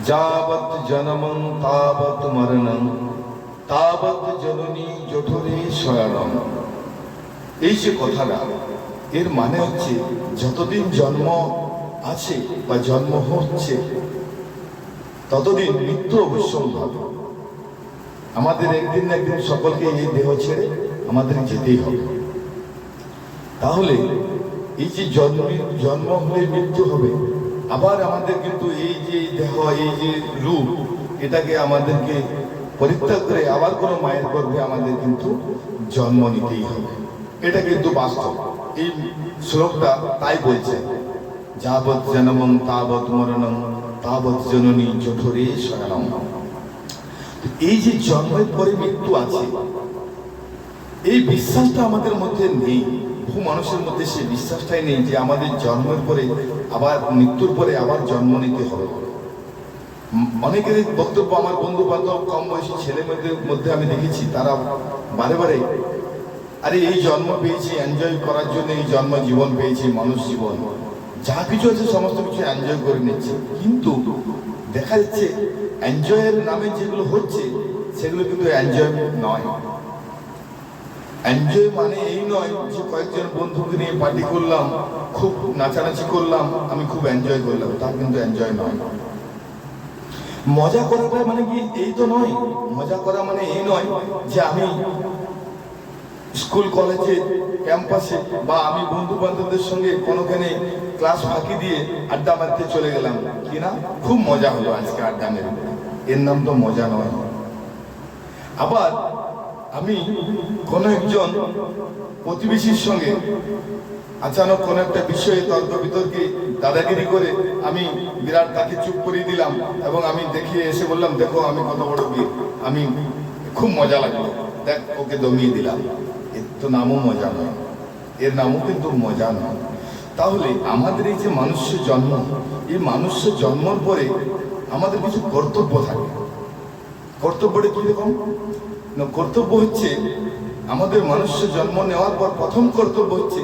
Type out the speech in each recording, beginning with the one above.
যাবৎ জনমং তাবৎ মরণং তাবৎ জননী জঠরে শয়নম। এই যে কথাটা, এর মানে হচ্ছে যতদিন জন্ম আছে বা জন্ম হচ্ছে ততদিন মৃত্যু অবশ্যম্ভাবী। আমাদের একদিন না একদিন সকলকে এই দেহ ছেড়ে আমাদের যেতেই হবে। তাহলে এই যে জন্ম হলে মৃত্যু হবে, আবার আমাদের কিন্তু এই যে দেহ, এই যে রূপ, এটাকে আমাদেরকে পরিত্যাগ করে আবার কোনো মায়ের গর্ভে আমাদের কিন্তু জন্ম নিতেই হবে। এটা কিন্তু বাস্তব। এই শ্লোকটা তাই বলছে, যাবৎ জনমং তাবৎ মরণং তাবৎ জননী জঠরে শয়নম। এই যে জন্মের পরে মৃত্যু আছে, এই বিশ্বাসটা আমাদের মধ্যে নেই। বহু মানুষের মধ্যে সেই বিশ্বাসটাই নেই যে আমাদের জন্মের পরে আবার, মৃত্যুর পরে আবার জন্ম নিতে হবে। অনেকের বক্তব্য, আমার বন্ধু বান্ধব কম বয়সী ছেলে মেয়েদের মধ্যে আমি দেখেছি, তারা বারে বারে আরে এই জন্ম পেয়েছি এনজয় করার জন্য, এই জন্ম জীবন পেয়েছি, মানুষ জীবন যা কিছু আছে সমস্ত কিছু এনজয় করে নিচ্ছে। কিন্তু দেখা যাচ্ছে এনজয়ের নামে যেগুলো হচ্ছে সেগুলো কিন্তু এনজয় নয়। এনজয় মানে এই নয় যে কয়েকজন বন্ধুকে নিয়ে পার্টি করলাম, খুব নাচানাচি করলাম, আমি খুব এনজয় করলাম, তা কিন্তু এনজয় নয়। মজা করাটা মানে কি এই তো নয়। মজা করা মানে এই নয় যে আমি স্কুল কলেজে ক্যাম্পাসে বা আমি বন্ধু বান্ধবদের সঙ্গে কোনোখানে ক্লাস ফাঁকি দিয়ে আড্ডা মারতে চলে গেলাম, কিনা খুব মজা হলো আজকে আড্ডা মেরে, এর নাম তো মজা নয়। আবার আমি কোনো একজন প্রতিবেশীর সঙ্গে আচানক কোনো একটা বিষয়ে তর্ক বিতর্কে দাদাগিরি করে আমি বিরাট তাকে চুপ করিয়ে দিলাম এবং আমি দেখিয়ে এসে বললাম, দেখো আমি কত বড় বীর, আমি খুব মজা লাগলো, দেখ ওকে দমিয়ে দিলাম। এর তো নামও মজা নয়, এর নামও কিন্তু মজা নয়। তাহলে আমাদের এই যে মানুষ্য জন্ম, এই মানুষ্য জন্মর পরে আমাদের কিছু কর্তব্য থাকে। কর্তব্যটা কিরকম? কর্তব্য হচ্ছে, আমাদের মানুষ্য জন্ম নেওয়ার পর প্রথম কর্তব্য হচ্ছে,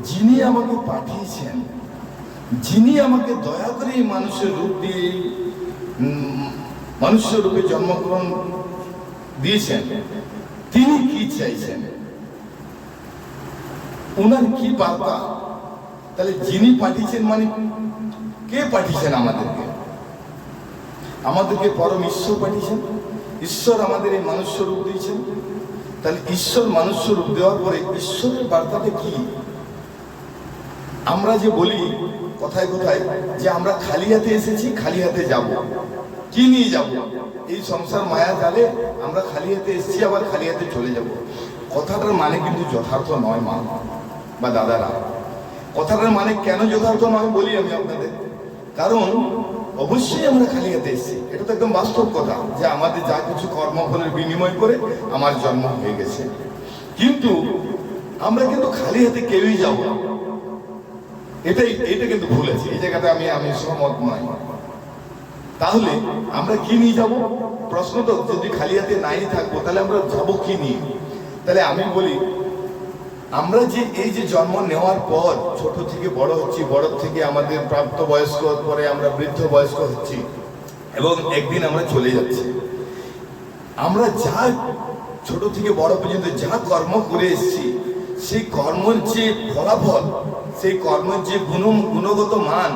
যিনি আমাকে পাঠিয়েছেন, যিনি আমাকে দয়া করে এই মানুষের রূপ দিয়ে মানুষ্য রূপে জন্মগ্রহণ দিয়েছেন, তিনি কি চাইছেন, উনার কি বার্তা। তাহলে যিনি পাঠিয়েছেন মানে কে পাঠিয়েছেন? আমাদেরকে, আমাদেরকে পরম ঈশ্বর পাঠিয়েছেন। ঈশ্বর আমাদের এই মানুষ্য রূপ দিয়েছেন। তাহলে ঈশ্বর মানুষ্য রূপ দেওয়ার পরে ঈশ্বরের বার্তাটা কি? আমরা যে বলি কথায় কথায় যে আমরা খালি হাতে এসেছি, খালি হাতে যাব, কি নিয়ে যাব? এই সংসার মায়া জালে আমরা খালি হাতে এসেছি, আবার খালি হাতে চলে যাব। কথাটার মানে কিন্তু যথার্থ নয় মা বা দাদারা। কথাটার মানে কেন যথার্থ নয় বলি আমি আপনাদের। কারণ অবশ্যই আমরা খালি হাতে এসেছি, এটা তো একদম বাস্তব কথা যে আমাদের যা কিছু কর্মফলের বিনিময় করে আমার জন্ম হয়ে গেছে। কিন্তু আমরা কিন্তু খালি হাতে কেউই যাব না, এটা কিন্তু ভুল আছে। এই জায়গাটা আমি সহমত নয়। তাহলে আমরা কি নিয়ে যাব? প্রশ্ন তো, যদি খালি হাতে নাই থাকবো তাহলে আমরা যাবো কি নিয়ে? তাহলে আমি বলি, আমরা যে এই যে জন্ম নেওয়ার পর ছোট থেকে বড় হচ্ছি, বড় থেকে আমাদের প্রাপ্ত বয়স্ক, পরে আমরা বৃদ্ধ বয়স্ক হচ্ছি এবং একদিন আমরা চলে যাচ্ছি। আমরা যা ছোট থেকে বড় পর্যন্ত যা কর্ম করে এসেছি, সেই কর্মের যে ফলাফল, সেই কর্মের যে গুণগত মান,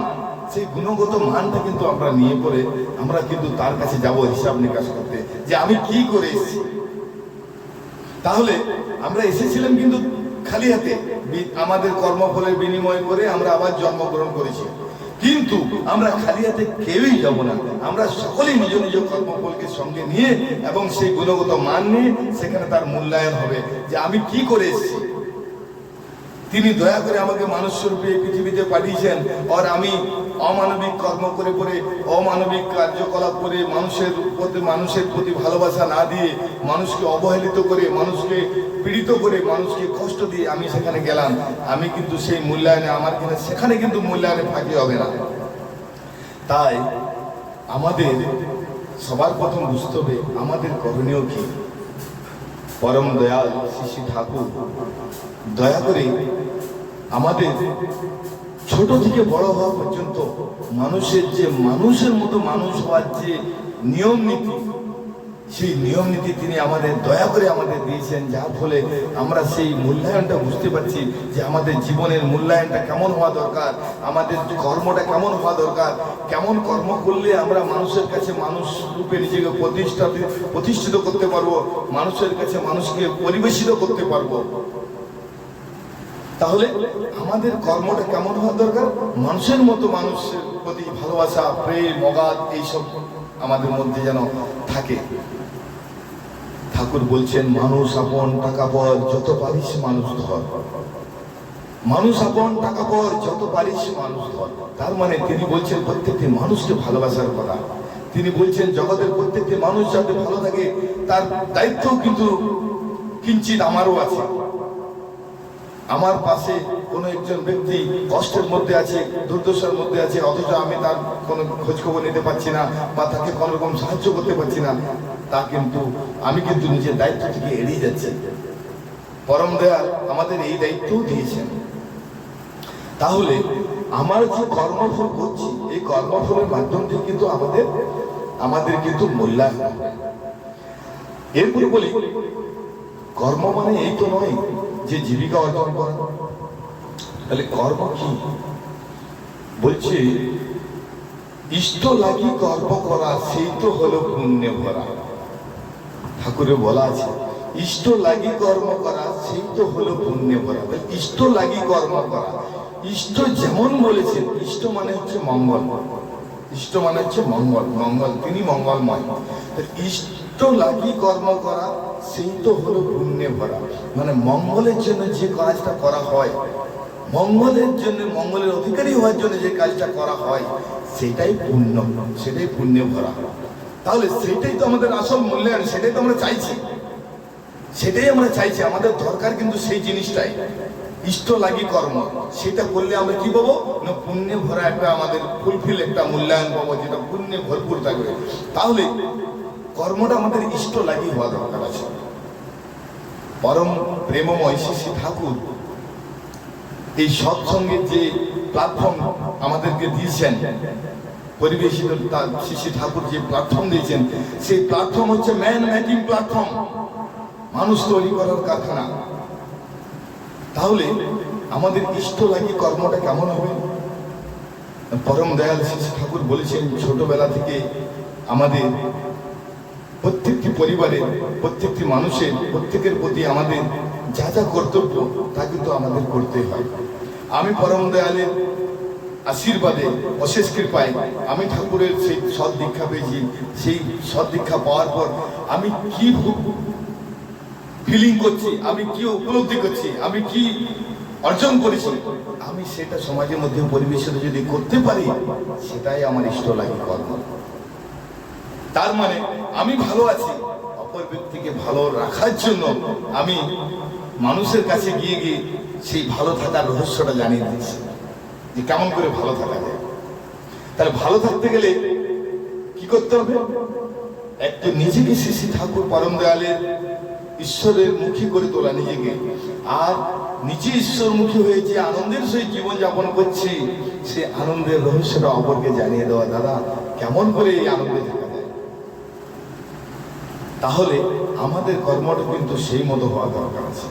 সেই গুণগত মানটা কিন্তু আমরা নিয়ে পড়ে আমরা কিন্তু তার কাছে যাব হিসাব নিকাশ করতে, যে আমি কি করে এসেছি। তাহলে আমরা এসেছিলাম কিন্তু খালি হাতে, আমাদের কর্মফলের বিনিময় করে আমরা আবার জন্মগ্রহণ করেছি। কিন্তু আমরা খালি হাতে কেউই যাব না, আমরা সকলেই নিজ নিজ কর্মফলকে সঙ্গে নিয়ে এবং সেই গুণগত মান নিয়ে সেখানে তার মূল্যায়ন হবে যে আমি কি করে এসেছি। তিনি দয়া করে আমাকে মানুষ রূপে পৃথিবীতে পাঠিয়েছেন, আর আমি অমানবিক কর্ম করে পরে, অমানবিক কার্যকলাপ করে, মানুষের প্রতি ভালোবাসা না দিয়ে, মানুষকে অবহেলিত করে, মানুষকে পীড়িত করে, মানুষকে কষ্ট দিয়ে আমি সেখানে গেলাম। আমি কিন্তু সেই মূল্যায়নে আমার কিনা সেখানে কিন্তু মূল্যায়নে ফাঁকি হবে না। তাই আমাদের সবার প্রথম বুঝতে হবে আমাদের করণীয় কি। পরম দয়াল শ্রী শ্রী ঠাকুর দয়া করে আমাদের ছোট থেকে বড় হওয়া পর্যন্ত মানুষের মতো মানুষ হওয়ার যে নিয়ম নীতি, সেই নিয়ম নীতি তিনি আমাদের দয়া করে আমাদের দিয়েছেন, যার ফলে আমরা সেই মূল্যায়নটা বুঝতে পারছি যে আমাদের জীবনের মূল্যায়নটা কেমন হওয়া দরকার, আমাদের কর্মটা কেমন হওয়া দরকার, কেমন কর্ম করলে আমরা মানুষের কাছে মানুষ রূপে নিজেকে প্রতিষ্ঠিত করতে পারবো, মানুষের কাছে মানুষকে পরিবেশিত করতে পারবো। তাহলে আমাদের কর্মটা কেমন হওয়া দরকার, মানুষের মতো মানুষের প্রতি ভালোবাসা, প্রেম, অগাধ এইসব আমাদের মধ্যে যেন থাকে। ঠাকুর বলছেন, মানুষ আপন টাকা পর যত পারিস মানুষ ধর, মানুষ আপন টাকা পর যত পারিস মানুষ ধর। তার মানে তিনি বলছেন প্রত্যেকটি মানুষকে ভালোবাসার কথা। তিনি বলছেন জগতের প্রত্যেকটি মানুষ যাতে ভালো থাকে তার দায়িত্ব কিন্তু কিঞ্চিত আমারও আছে। আমার পাশে কোনো একজন ব্যক্তি কষ্টের মধ্যে আছে, দুর্দশার মধ্যে আছে, অথচ আমি তার কোনো খোঁজখবর নিতে পারছি না বা তাকে কোনো রকম সাহায্য করতে পারছি না, আমি কিন্তু নিজের দায়িত্ব থেকে এড়িয়ে যাচ্ছি। পরম দয়াল আমাদের এই দায়িত্বও দিয়েছেন। তাহলে আমার যে কর্মফল করছি, এই কর্মফলের মাধ্যম দিয়ে কিন্তু আমাদের কিন্তু মূল্যায়ন। এরপরে বলি, কর্ম মানে এই তো নয় যে জীবিকা অর্জন করা। তাহলে কর্ম কি? বলছে, ইষ্ট লাগি কর্ম করা সেই তো হলো পুণ্যে ভরা। ঠাকুরে বলা আছে, ইষ্ট লাগি কর্ম করা সেই তো হলো পুণ্যে ভরা। ইষ্ট লাগি কর্ম করা, ইষ্ট যেমন বলেছেন, ইষ্ট মানে হচ্ছে মঙ্গল, ইষ্ট মানে হচ্ছে মঙ্গল, তিনি মঙ্গলময়। ইষ্ট লাগি কর্ম করা সেই তো হলো পুণ্যে ভরা। মানে মঙ্গলের জন্য যে কাজটা করা হয়, মঙ্গলের জন্য, মঙ্গলের অধিকারী হওয়ার জন্য যে কাজটা করা হয়, সেটাই পুণ্য, সেটাই পুণ্যে ভরা। তাহলে সেটাই তো আমাদের আসল মূল্যায়ন, সেটাই তো আমরা চাইছি, আমাদের দরকার কিন্তু সেই জিনিসটাই, ইষ্ট লাগি কর্ম। সেটা করলে আমরা কি পাবো না, পুণ্যে ভরা একটা আমাদের ফুলফিল একটা মূল্যায়ন পাবো, যেটা পুণ্যে ভরপুর থাকবে। তাহলে কর্মটা আমাদের ইষ্ট লাগি হওয়া দরকার আছে। পরম প্রেমময় শ্রী ঠাকুর এই সৎসঙ্গের যে প্ল্যাটফর্ম আমাদেরকে দিয়েছেন, পরিবেশিত শ্রী ঠাকুর যে প্ল্যাটফর্ম দিয়েছেন, সেই প্ল্যাটফর্ম হচ্ছে ম্যান মেকিং প্ল্যাটফর্ম, মানুষ তৈরি করার কারখানা। তাহলে আমাদের ইষ্ট লাগি কর্মটা কেমন হবে? পরম দয়াল শ্রী ঠাকুর বলেছেন, ছোটবেলা থেকে আমাদের প্রত্যেকটি পরিবারের, প্রত্যেকটি মানুষের, প্রত্যেকের প্রতি আমাদের যা যা কর্তব্য তা কিন্তু আমাদের করতে হয়। আমি পরম দয়ালের আশীর্বাদে, অশেষ কৃপায় আমি ঠাকুরের সেই সৎ দীক্ষা পেয়েছি। সেই সৎ দীক্ষা পাওয়ার পর আমি কি ফিলিং করছি, আমি কি উপলব্ধি করছি, আমি কি অর্জন করেছি, আমি সেটা সমাজের মধ্যে পরিবেশিত যদি করতে পারি, সেটাই আমার ইষ্ট লাগি কর্ম। তার মানে আমি ভালো আছি, অপর ব্যক্তিকে ভালো রাখার জন্য আমি মানুষের কাছে গিয়ে সেই ভালো থাকার রহস্যটা জানিয়ে দিচ্ছি, যে কেমন করে ভালো থাকা যায়। তাহলে ভালো থাকতে গেলে কি করতে হবে? একটু নিজেকে শ্রী ঠাকুর পরম দয়ালের ঈশ্বরের মুখী করে তোলা নিজেকে, আর নিজে ঈশ্বরমুখী হয়ে যে আনন্দের সহিত জীবন যাপন করছি, সে আনন্দের রহস্যটা অপরকে জানিয়ে দেওয়া। দাদা, কেমন করে এই আনন্দে থাকা যায়? তাহলে আমাদের কর্মটা কিন্তু সেই মতো হওয়া দরকার আছে।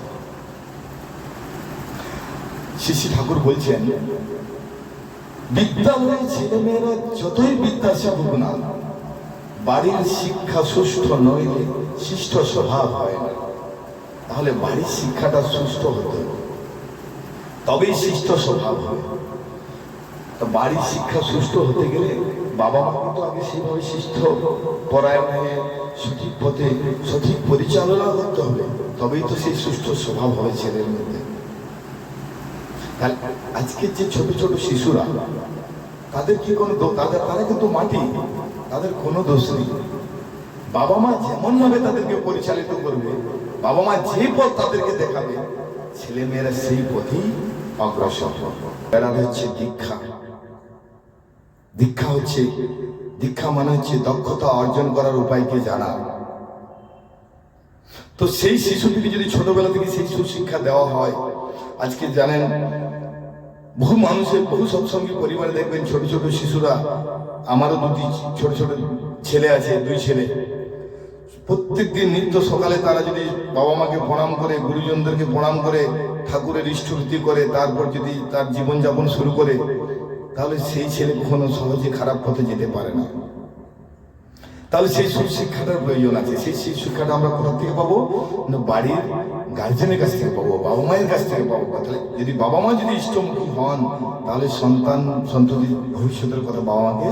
শ্রী ঠাকুর বলছেন, বিদ্যালয়ে ছেলেমেয়েরা যতই বিদ্যা শিখুক না, বাড়ির শিক্ষা সুষ্ঠু নইলে শিষ্ট স্বভাব হয় না। তাহলে বাড়ির শিক্ষাটা সুষ্ঠু হতে হবে, তবেই শিষ্ট স্বভাব হবে। তো বাড়ির শিক্ষা সুষ্ঠু হতে গেলে বাবা মা কিন্তু আগে সেইভাবে শিষ্ট পরায়ণ হয়ে সঠিক পথে সঠিক পরিচালনা করতে হবে, তবেই তো সেই সুষ্ঠ স্বভাব হবে ছেলের মধ্যে। আজকের যে ছোট ছোট শিশুরা, তাদের কি কোনো তারা কিন্তু মাটি, তাদের কোনো দোষ নেই। বাবা মা যেমন ভাবে তাদেরকে পরিচালিত করবে, বাবা মা যে পথ তাদেরকে দেখাবে, ছেলে মেয়েরা সেই পথেই অগ্রসর হবে। এরা হচ্ছে দীক্ষা। দীক্ষা মানে হচ্ছে দক্ষতা অর্জন করার উপায়কে জানা। তো সেই শিশুটিকে যদি ছোটবেলা থেকে সেই সুশিক্ষা দেওয়া হয়, আজকে জানেন বহু মানুষের, বহু সৎসঙ্গী পরিবারে দেখবেন ছোট ছোট শিশুরা, আমারও দুটি ছোট ছোট ছেলে আছে, 2 ছেলে, প্রত্যেকদিন নিত্য সকালে তারা যদি বাবা মাকে প্রণাম করে, গুরুজনদেরকে প্রণাম করে, ঠাকুরের ইষ্টভীতি করে, তারপর যদি তার জীবনযাপন শুরু করে, তাহলে সেই ছেলে কখনো সহজে খারাপ পথে যেতে পারে না। তাহলে সেই শিক্ষাটার প্রয়োজন আছে। সেই শিক্ষাটা আমরা কোথা থেকে পাবো? না, বাড়ির গার্জেনের কাছ থেকে পাবো, বাবা মায়ের কাছ থেকে পাবো। তাহলে যদি বাবা মা যদি ইষ্টমুখী হন, তাহলে সন্ততির ভবিষ্যতের কথা বাবা মাকে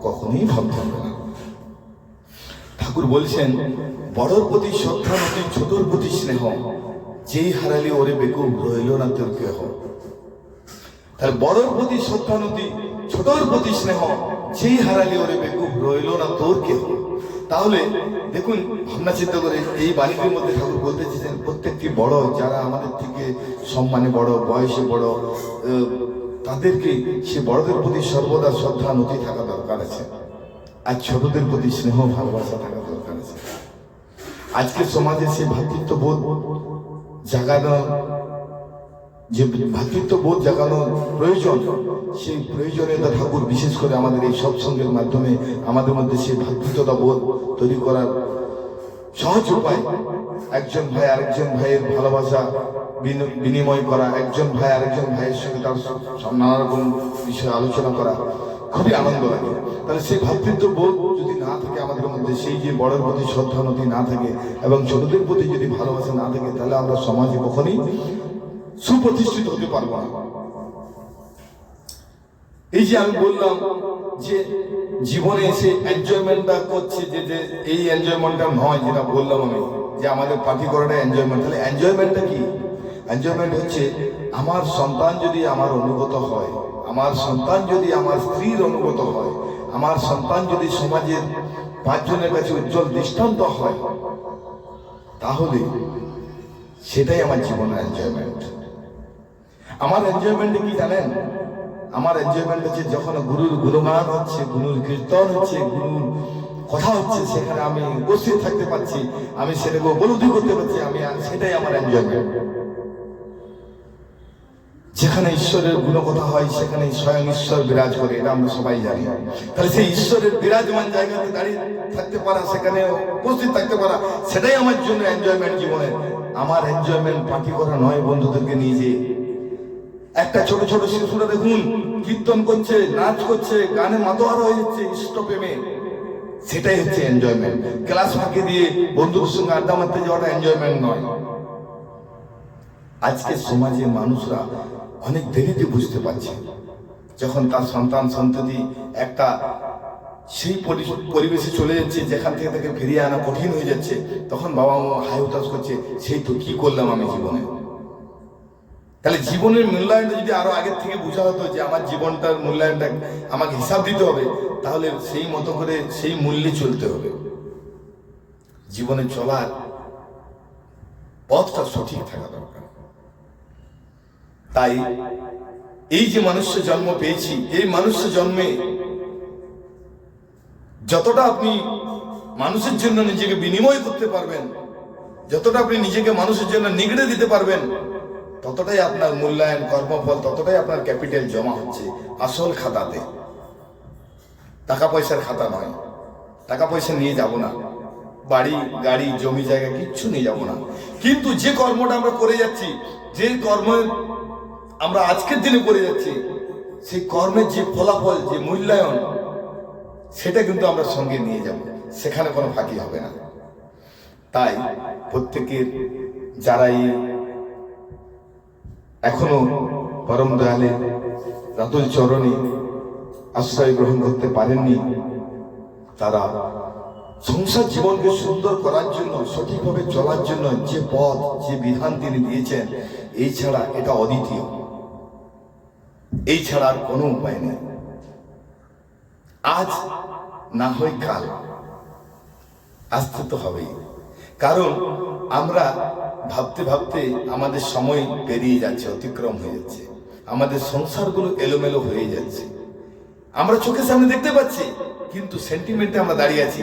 কখনোই ভাবতে হবে না। ঠাকুর বলছেন, বড়র প্রতি শ্রদ্ধা নতি, ছোটর প্রতি স্নেহ, যেই হারালি ওরে বেকুব, রইল না তোর কেহ। তাহলে বড়র প্রতি শ্রদ্ধা নতি, ছোটর প্রতি স্নেহ, যেই হারালি ওরে বেকুব, রইল না তোর কেহ। তাহলে দেখুন, ভাবনা চিন্তা করে এই বাণীটির মধ্যে ঠাকুর বলতে চেয়েছেন, প্রত্যেকটি বড়, যারা আমাদের থেকে সম্মানে বড়, বয়সে বড়, তাদেরকে সে বড়দের প্রতি সর্বদা শ্রদ্ধা নতি থাকা দরকার আছে, আর ছোটদের প্রতি স্নেহ ভালোবাসা থাকা দরকার আছে। আজকের সমাজে সেই ভ্রাতৃত্ববোধ জাগানো, যে ভ্রাতৃত্ববোধ জাগানোর প্রয়োজন, সেই প্রয়োজনীয়তা ঠাকুর বিশেষ করে আমাদের এই সৎসঙ্গের মাধ্যমে আমাদের মধ্যে সেই ভ্রাতৃত্বতা বোধ তৈরি করার সহজ উপায়। একজন ভাই আরেকজন ভাইয়ের ভালোবাসা বিনিময় করা, একজন ভাই আরেকজন ভাইয়ের সঙ্গে তার নানা রকম বিষয়ে আলোচনা করা, খুবই আনন্দ লাগে। তাহলে সেই ভ্রাতৃত্ববোধ যদি না থাকে আমাদের মধ্যে, সেই যে বড়ের প্রতি শ্রদ্ধা নতি না থাকে এবং ছোটদের প্রতি যদি ভালোবাসা না থাকে, তাহলে আমরা সমাজে কখনই সুপ্রতিষ্ঠিত হতে পারবো না। এই যে আমি বললাম যে জীবনে এসে এনজয়মেন্টটা করছে, যে এই এনজয়মেন্টটা নয়, যেটা বললাম আমি, যে আমাদের পার্টি করাটা এনজয়মেন্ট। তাহলে এনজয়মেন্টটা কি? এনজয়মেন্ট হচ্ছে আমার সন্তান যদি আমার অনুগত হয়, আমার সন্তান যদি আমার স্ত্রীর অনুগত হয়, আমার সন্তান যদি সমাজের 5 জনের কাছে উজ্জ্বল দৃষ্টান্ত হয়, তাহলে সেটাই আমার জীবনের এনজয়মেন্ট। আমার এনজয়মেন্টে কি জানেন? আমার এনজয়মেন্ট হচ্ছে যখন গুরুর গুণগান হচ্ছে, গুরুর কীর্তন হচ্ছে, গুরুর কথা হচ্ছে, সেখানে আমি উপস্থিত থাকতে পারছি, আমি সেটাকে উপলব্ধি করতে পারছি, সেটাই আমার এনজয়মেন্ট। যেখানে ঈশ্বরের গুণকথা হয়, সেখানে স্বয়ং ঈশ্বর বিরাজ করে, এটা আমরা সবাই জানি। তাহলে সেই ঈশ্বরের বিরাজমান জায়গাতে দাঁড়িয়ে থাকতে পারা, সেখানে উপস্থিত থাকতে পারা, সেটাই আমার জন্য এনজয়মেন্ট জীবনের। আমার এনজয়মেন্ট পার্টি করা নয়, বন্ধুদেরকে নিয়ে যে একটা ছোট ছোট শিশুরা দেখুন কীর্তন করছে, নাচ করছে, গানে মাতোয়ারা হয়ে যাচ্ছে ইষ্টপ্রেমে, সেটাই হচ্ছে এনজয়মেন্ট। ক্লাস ফাঁকি দিয়ে বন্ধুদের সঙ্গে আড্ডা মারতে যাওয়াটা এনজয়মেন্ট নয়। আজকে সমাজে মানুষরা অনেক দেরিতে বুঝতে পারছে, যখন তার সন্তান সন্ততি একটা সেই পরিবেশে চলে যাচ্ছে যেখান থেকে তাকে ফিরিয়ে আনা কঠিন হয়ে যাচ্ছে, তখন বাবা মা হাই হতাশ করছে, সেই তো কি করলাম আমি জীবনে। তাহলে জীবনের মূল্যায়নটা যদি আরো আগের থেকে বোঝা হতো, যে আমার জীবনটার মূল্যায়নটা আমাকে হিসাব দিতে হবে, তাহলে সেই মতো করে সেই মূল্যে চলতে হবে। জীবনে চলার পথটা সঠিক থাকা দরকার। তাই এই যে মানুষ্য জন্ম পেয়েছি, এই মানুষ্য জন্মে যতটা আপনি মানুষের জন্য নিজেকে বিনিময় করতে পারবেন, যতটা আপনি নিজেকে মানুষের জন্য নিগড়ে দিতে পারবেন, ততটাই আপনার মূল্যায়ন, কর্মফল, ততটাই আপনার ক্যাপিটাল জমা হচ্ছে আসল খাতাতে, টাকা পয়সার খাতা নয়। টাকা পয়সা নিয়ে যাব না, বাড়ি গাড়ি জমি জায়গা কিচ্ছু নিয়ে যাব না, কিন্তু যে কর্মটা আমরা করে যাচ্ছি, যে কর্ম আমরা আজকের দিনে করে যাচ্ছি, সেই কর্মের যে ফলাফল, যে মূল্যায়ন, সেটা কিন্তু আমরা সঙ্গে নিয়ে যাব, সেখানে কোনো ফাঁকি হবে না। তাই প্রত্যেকের যারাই এখনো পরম দয়ালে রাতুল চরণে আশ্রয় গ্রহণ করতে পারেননি, তারা সংসার জীবনকে সুন্দর করার জন্য, সঠিকভাবে চলার জন্য যে পথ, যে বিধান তিনি দিয়েছেন, এই ছাড়া এটা অদ্বিতীয়, এই ছাড়া আর কোনো উপায় নেই। আজ না হয় কাল, আসতে তো হবেই। কারণ আমরা ভাবতে ভাবতে আমাদের সময় পেরিয়ে যাচ্ছে, অতিক্রম হয়ে যাচ্ছে, আমাদের সংসারগুলো এলোমেলো হয়ে যাচ্ছে। আমরা চোখের সামনে দেখতে পাচ্ছি, কিন্তু সেন্টিমেন্টে আমরা দাঁড়িয়ে আছি।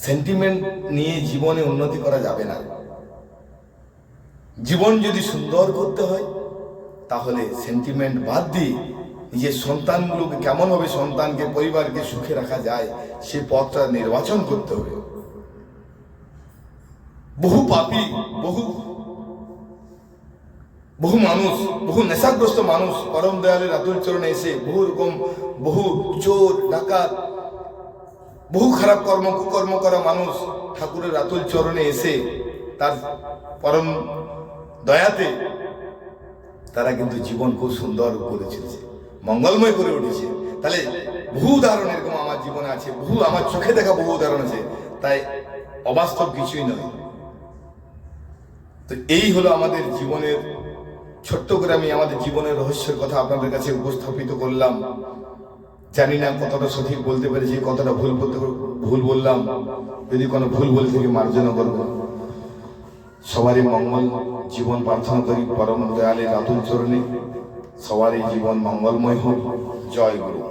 সেন্টিমেন্ট নিয়ে জীবনে উন্নতি করা যাবে না। জীবন যদি সুন্দর করতে হয়, তাহলে সেন্টিমেন্ট বাদ দিয়ে নিজের সন্তানগুলোকে কেমনভাবে সন্তানকে পরিবারকে সুখে রাখা যায় সে পথটা নির্বাচন করতে হবে। বহু পাপী, বহু মানুষ, বহু নেশাগ্রস্ত মানুষ পরম দয়ালের আতুল চরণে এসে বহু চোর ডাকাত, বহু খারাপ কুকর্ম করা মানুষ ঠাকুরের আতুল চরণে এসে তার পরম দয়াতে তারা কিন্তু জীবন খুব সুন্দর করে চলেছে, মঙ্গলময় করে উঠেছে। তাহলে বহু উদাহরণ এরকম আমার জীবনে আছে, আমার চোখে দেখা বহু উদাহরণ আছে, তাই অবাস্তব কিছুই নয়। তো এই হলো আমাদের জীবনের, ছোট্ট করে আমি আমাদের জীবনের রহস্যের কথা আপনাদের কাছে উপস্থাপিত করলাম। জানি না কতটা সঠিক বলতে পেরেছি, কতটা ভুল বললাম। যদি কোনো ভুল বলে থেকে মার্জনা করব। সবারই মঙ্গল জীবন প্রার্থনা করি পরম দয়ালের আতুল চরণে। সবারই জীবন মঙ্গলময় হোক। জয় গুরু।